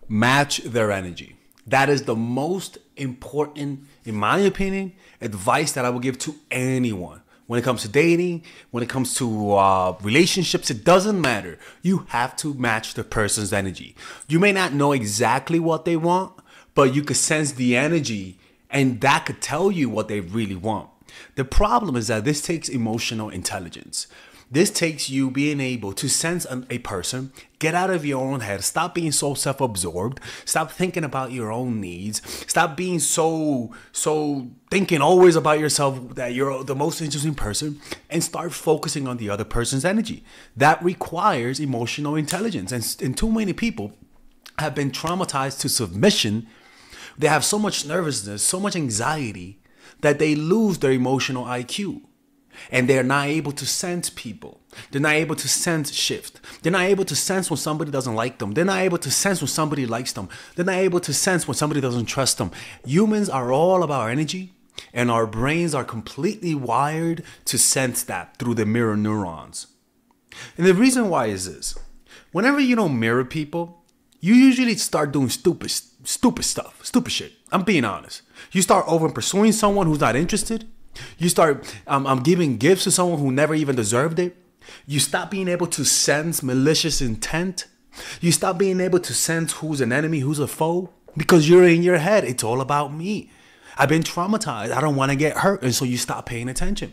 Match their energy. That is the most important, in my opinion, advice that I would give to anyone. When it comes to dating, when it comes to relationships, it doesn't matter. You have to match the person's energy. You may not know exactly what they want, but you could sense the energy, and that could tell you what they really want. The problem is that this takes emotional intelligence. This takes you being able to sense a person, get out of your own head, stop being so self-absorbed, stop thinking about your own needs, stop being so thinking always about yourself that you're the most interesting person, and start focusing on the other person's energy. That requires emotional intelligence. And too many people have been traumatized to submission. They have so much nervousness, so much anxiety that they lose their emotional IQ. And they're not able to sense people. They're not able to sense shift. They're not able to sense when somebody doesn't like them. They're not able to sense when somebody likes them. They're not able to sense when somebody doesn't trust them. Humans are all about energy, and our brains are completely wired to sense that through the mirror neurons. And the reason why is this. Whenever you don't mirror people, you usually start doing stupid stuff, stupid shit. I'm being honest. You start over pursuing someone who's not interested. You start giving gifts to someone who never even deserved it. You stop being able to sense malicious intent. You stop being able to sense who's an enemy, who's a foe, because you're in your head. It's all about me. I've been traumatized. I don't want to get hurt. And so you stop paying attention.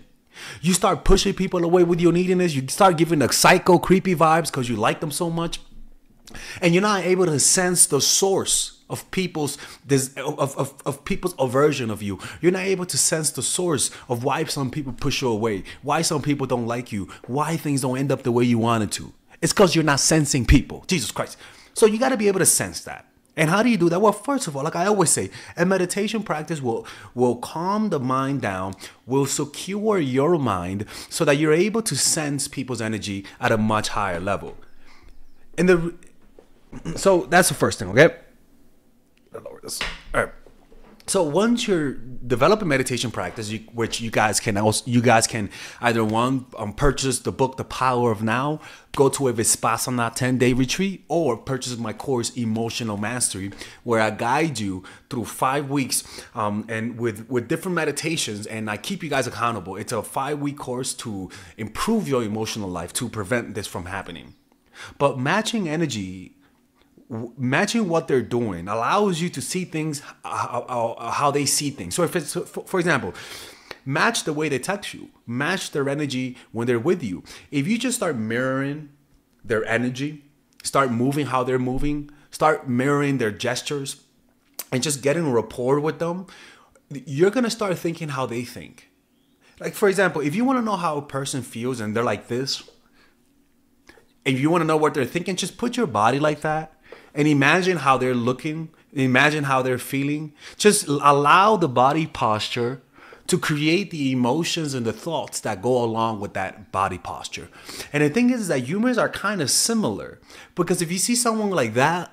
You start pushing people away with your neediness. You start giving the psycho creepy vibes because you like them so much. And you're not able to sense the source of people's people's aversion of you. You're not able to sense the source of why some people push you away, why some people don't like you, why things don't end up the way you wanted to. It's because you're not sensing people. Jesus Christ. So you got to be able to sense that. And how do you do that? Well, first of all, like I always say, a meditation practice will calm the mind down, will secure your mind so that you're able to sense people's energy at a much higher level. So that's the first thing, okay? Lower this. All right. So once you're developing meditation practice, which you guys can either purchase the book The Power of Now, go to a Vipassana 10-day retreat, or purchase my course Emotional Mastery, where I guide you through 5 weeks and with different meditations, and I keep you guys accountable. It's a 5-week course to improve your emotional life, to prevent this from happening. But matching what they're doing allows you to see things how they see things. So if it's, for example, match the way they text you, match their energy when they're with you. If you just start mirroring their energy, start moving how they're moving, start mirroring their gestures, and just getting a rapport with them, you're going to start thinking how they think. Like, for example, if you want to know how a person feels and they're like this, if you want to know what they're thinking, just put your body like that. And imagine how they're looking. Imagine how they're feeling. Just allow the body posture to create the emotions and the thoughts that go along with that body posture. And the thing is that humans are kind of similar, because if you see someone like that,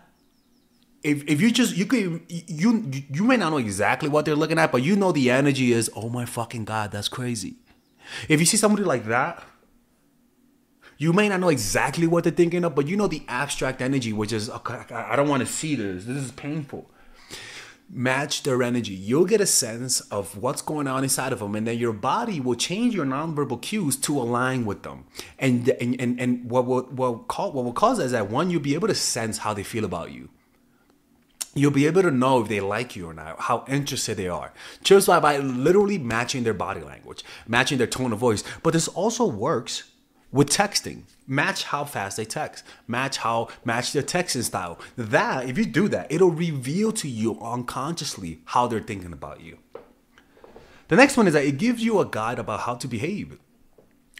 if you may not know exactly what they're looking at, but you know the energy is, oh my fucking God, that's crazy. If you see somebody like that, you may not know exactly what they're thinking of, but you know the abstract energy, which is, okay, I don't want to see this. This is painful. Match their energy. You'll get a sense of what's going on inside of them, and then your body will change your nonverbal cues to align with them. And what will cause that is that, one, you'll be able to sense how they feel about you. You'll be able to know if they like you or not, how interested they are, just by literally matching their body language, matching their tone of voice. But this also works with texting. Match how fast they text. Match their texting style. That, if you do that, it'll reveal to you unconsciously how they're thinking about you. The next one is that it gives you a guide about how to behave.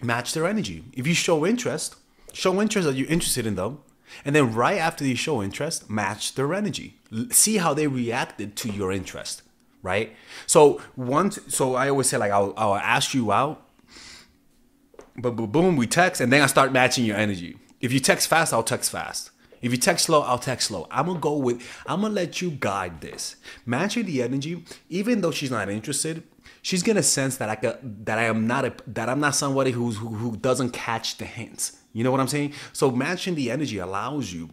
Match their energy. If you show interest that you're interested in them, and then right after you show interest, match their energy. See how they reacted to your interest, right? So I always say, like, I'll ask you out, but boom, we text, and then I start matching your energy. If you text fast, I'll text fast. If you text slow, I'll text slow. I'm gonna let you guide this. Matching the energy, even though she's not interested, she's gonna sense that I'm not somebody who doesn't catch the hints. You know what I'm saying? So matching the energy allows you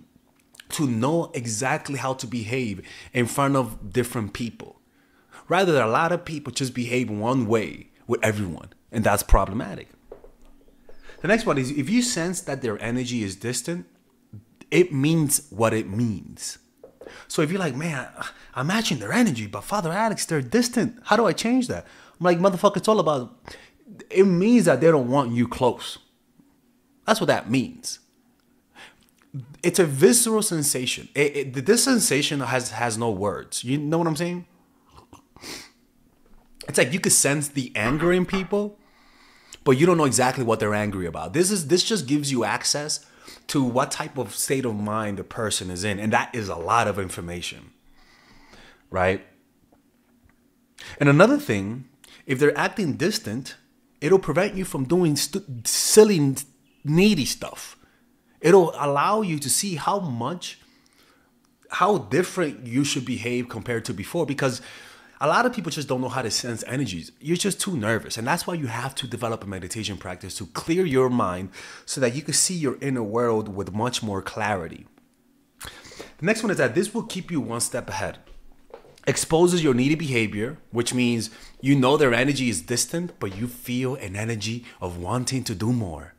to know exactly how to behave in front of different people. Rather, a lot of people just behave one way with everyone, and that's problematic. The next one is, if you sense that their energy is distant, it means what it means. So if you're like, man, I'm matching their energy, but Father Alex, they're distant. How do I change that? I'm like, motherfucker, it's all about, it means that they don't want you close. That's what that means. It's a visceral sensation. This sensation has no words. You know what I'm saying? It's like you could sense the anger in people, but you don't know exactly what they're angry about. This just gives you access to what type of state of mind the person is in, and that is a lot of information, right? And another thing, if they're acting distant, it'll prevent you from doing silly, needy stuff. It'll allow you to see how different you should behave compared to before, because a lot of people just don't know how to sense energies. You're just too nervous. And that's why you have to develop a meditation practice to clear your mind so that you can see your inner world with much more clarity. The next one is that this will keep you one step ahead. Exposes your needy behavior, which means you know their energy is distant, but you feel an energy of wanting to do more.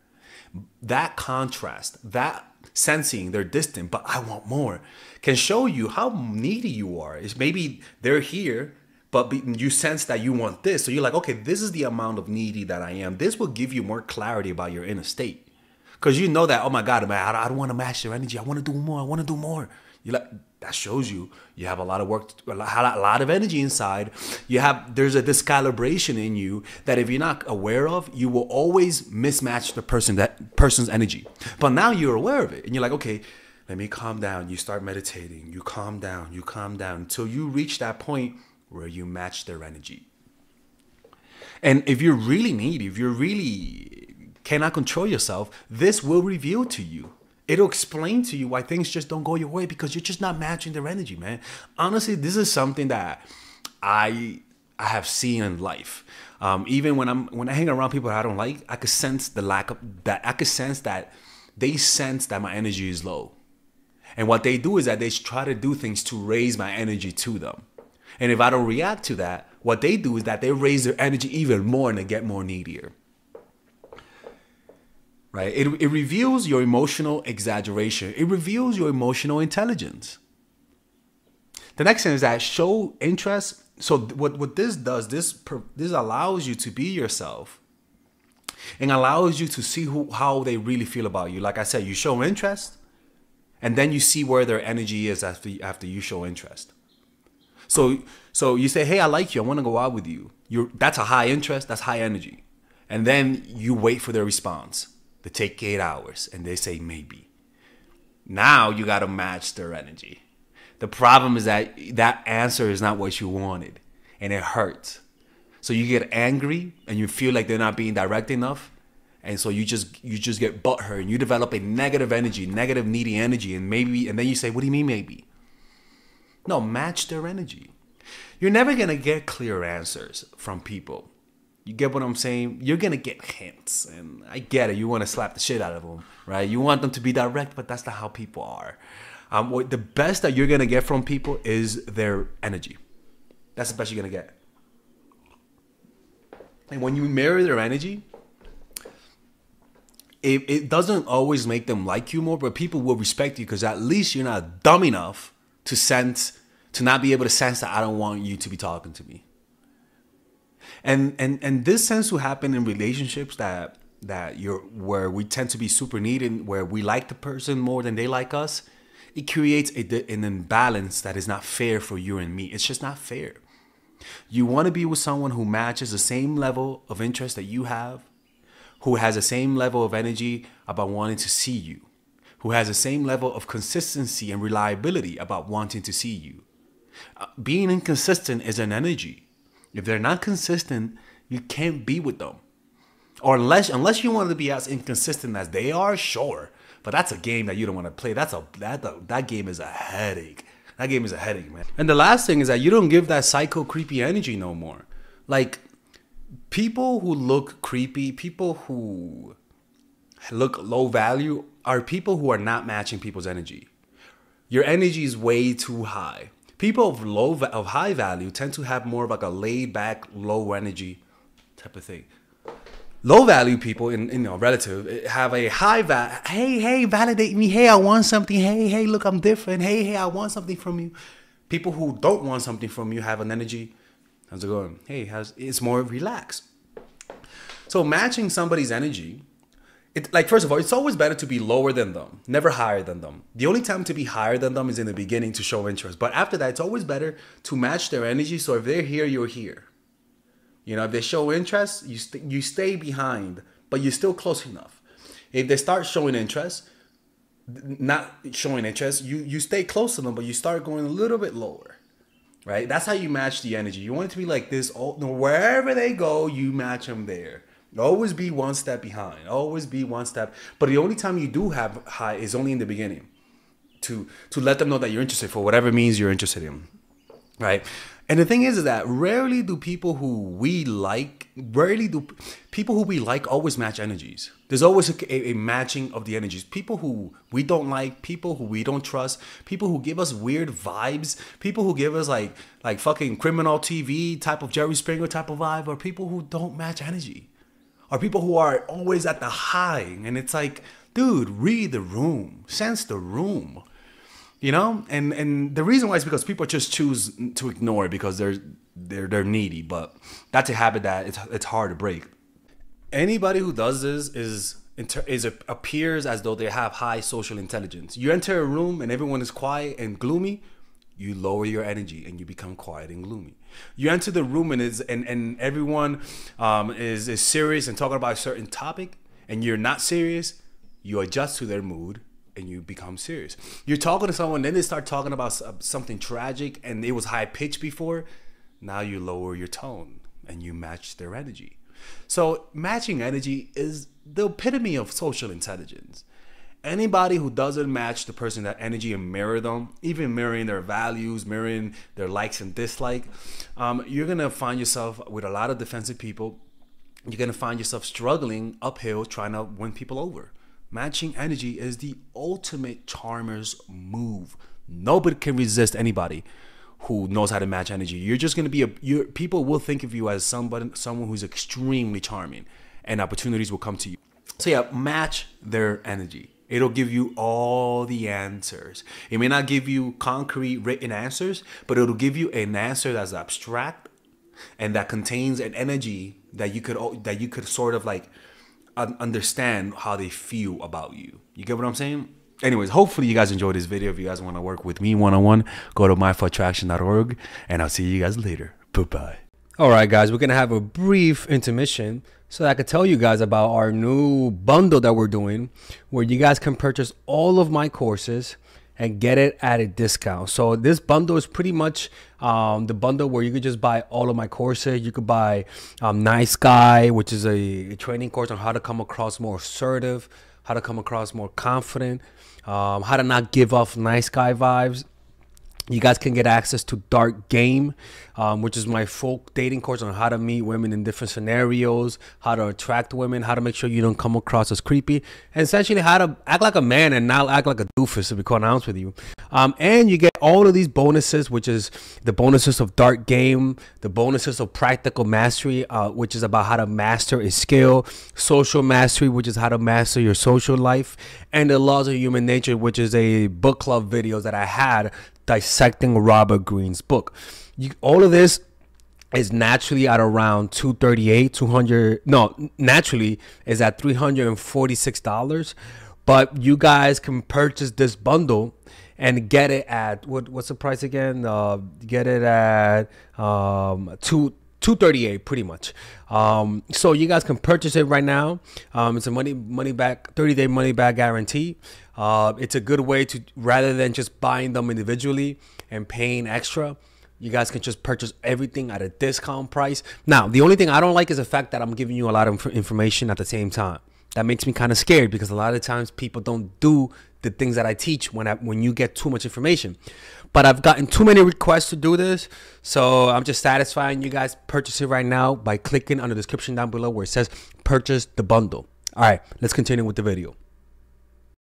That contrast, that sensing they're distant, but I want more, can show you how needy you are. It's maybe they're here, but you sense that you want this. So you're like, okay, this is the amount of needy that I am. This will give you more clarity about your inner state. Because you know that, oh my God, man, I don't want to match their energy. I want to do more. I want to do more. You're like, that shows you have a lot of work, a lot of energy inside. There's a discalibration in you that if you're not aware of, you will always mismatch that person's energy. But now you're aware of it. And you're like, okay, let me calm down. You start meditating. You calm down until you reach that point where you match their energy. And if you're really needy, if you really cannot control yourself, this will reveal to you. It'll explain to you why things just don't go your way, because you're just not matching their energy, man. Honestly, this is something that I have seen in life. Even when I hang around people that I don't like, I could sense the lack of that. I could sense that they sense that my energy is low. And what they do is that they try to do things to raise my energy to them. And if I don't react to that, what they do is that they raise their energy even more and they get more needier. Right? It reveals your emotional exaggeration. It reveals your emotional intelligence. The next thing is that show interest. So what this does, this allows you to be yourself and allows you to see how they really feel about you. Like I said, you show interest and then you see where their energy is after you show interest. So you say, hey, I like you. I want to go out with you. That's a high interest. That's high energy. And then you wait for their response. They take 8 hours and they say maybe. Now you got to match their energy. The problem is that that answer is not what you wanted and it hurts. So you get angry and you feel like they're not being direct enough. And so you just get butthurt and you develop a negative energy, negative needy energy. And then you say, what do you mean maybe? No, match their energy. You're never going to get clear answers from people. You get what I'm saying? You're going to get hints. And I get it. You want to slap the shit out of them, right? You want them to be direct, but that's not how people are. The best that you're going to get from people is their energy. That's the best you're going to get. And when you mirror their energy, it doesn't always make them like you more, but people will respect you because at least you're not dumb enough to not be able to sense that I don't want you to be talking to me. And this tends to happen in relationships where we tend to be super needy, where we like the person more than they like us. It creates an imbalance that is not fair for you and me. It's just not fair. You want to be with someone who matches the same level of interest that you have, who has the same level of energy about wanting to see you, who has the same level of consistency and reliability about wanting to see you. Being inconsistent is an energy. If they're not consistent, you can't be with them. Or unless you want to be as inconsistent as they are, sure. But that's a game that you don't want to play. That game is a headache. That game is a headache, man. And the last thing is that you don't give that psycho creepy energy no more. Like, people who look creepy, people who look low value are people who are not matching people's energy. your energy is way too high. People of high value tend to have more of like a laid back, low energy type of thing. Low value people in relative have a high value. Hey, validate me. Hey, I want something. Hey, look, I'm different. Hey, I want something from you. People who don't want something from you have an energy. How's it going? Hey, it's more relaxed. So matching somebody's energy, first of all, it's always better to be lower than them, never higher than them. The only time to be higher than them is in the beginning to show interest. But after that, it's always better to match their energy. So if they're here, you're here. You know, if they show interest, you stay behind, but you're still close enough. If they start showing interest, not showing interest, you stay close to them, but you start going a little bit lower, right? That's how you match the energy. You want it to be like this. Wherever they go, you match them there. Always be one step behind. Always be one step. But the only time you do have high is only in the beginning, to let them know that you're interested for whatever means you're interested in, right? And the thing is that rarely do people who we like always match energies. There's always a matching of the energies. People who we don't like, people who we don't trust, people who give us weird vibes, people who give us like fucking criminal TV type of Jerry Springer type of vibe, or people who don't match energy, or people who are always at the high. And it's like, dude, read the room, sense the room. You know, and the reason why is because people just choose to ignore it because they're needy. But that's a habit that it's hard to break. Anybody who does this appears as though they have high social intelligence. You enter a room and everyone is quiet and gloomy, you lower your energy and you become quiet and gloomy. You enter the room and everyone is serious and talking about a certain topic, and you're not serious, you adjust to their mood and you become serious. You're talking to someone, then they start talking about something tragic and it was high pitched before. Now you lower your tone and you match their energy. So matching energy is the epitome of social intelligence. Anybody who doesn't match the person that energy and mirror them, even mirroring their values, mirroring their likes and dislikes, you're gonna find yourself with a lot of defensive people. You're gonna find yourself struggling uphill trying to win people over. Matching energy is the ultimate charmer's move. Nobody can resist anybody who knows how to match energy. You're just going to be people will think of you as someone who's extremely charming, and opportunities will come to you. So yeah, match their energy. It'll give you all the answers. It may not give you concrete written answers, but it'll give you an answer that's abstract and that contains an energy that you could sort of like understand how they feel about you. You get what I'm saying? Anyways, hopefully you guys enjoyed this video. If you guys want to work with me one-on-one, go to myforattraction.org, and I'll see you guys later. Bye-bye. All right, guys, we're going to have a brief intermission so that I could tell you guys about our new bundle that we're doing, where you guys can purchase all of my courses and get it at a discount. So this bundle is pretty much the bundle where you could just buy all of my courses. You could buy Nice Guy, which is a training course on how to come across more assertive, how to come across more confident, how to not give off nice guy vibes. You guys can get access to Dark Game, which is my full dating course on how to meet women in different scenarios, how to attract women, how to make sure you don't come across as creepy, and essentially how to act like a man and not act like a doofus, to be quite honest with you. And you get all of these bonuses, which is the bonuses of Dark Game, the bonuses of Practical Mastery, which is about how to master a skill, Social Mastery, which is how to master your social life, and the Laws of Human Nature, which is a book club videos that I had dissecting Robert Greene's book. All of this is naturally at around naturally is at $346, but you guys can purchase this bundle and get it at what's the price again? Get it at $238 pretty much. So you guys can purchase it right now. It's a money back 30-day money back guarantee. It's a good way to, rather than just buying them individually and paying extra, you guys can just purchase everything at a discount price. Now, the only thing I don't like is the fact that I'm giving you a lot of information at the same time. That makes me kind of scared, because a lot of times people don't do the things that I teach when you get too much information. But I've gotten too many requests to do this, so I'm just satisfying you guys. Purchase it right now by clicking on the description down below where it says purchase the bundle. All right, let's continue with the video.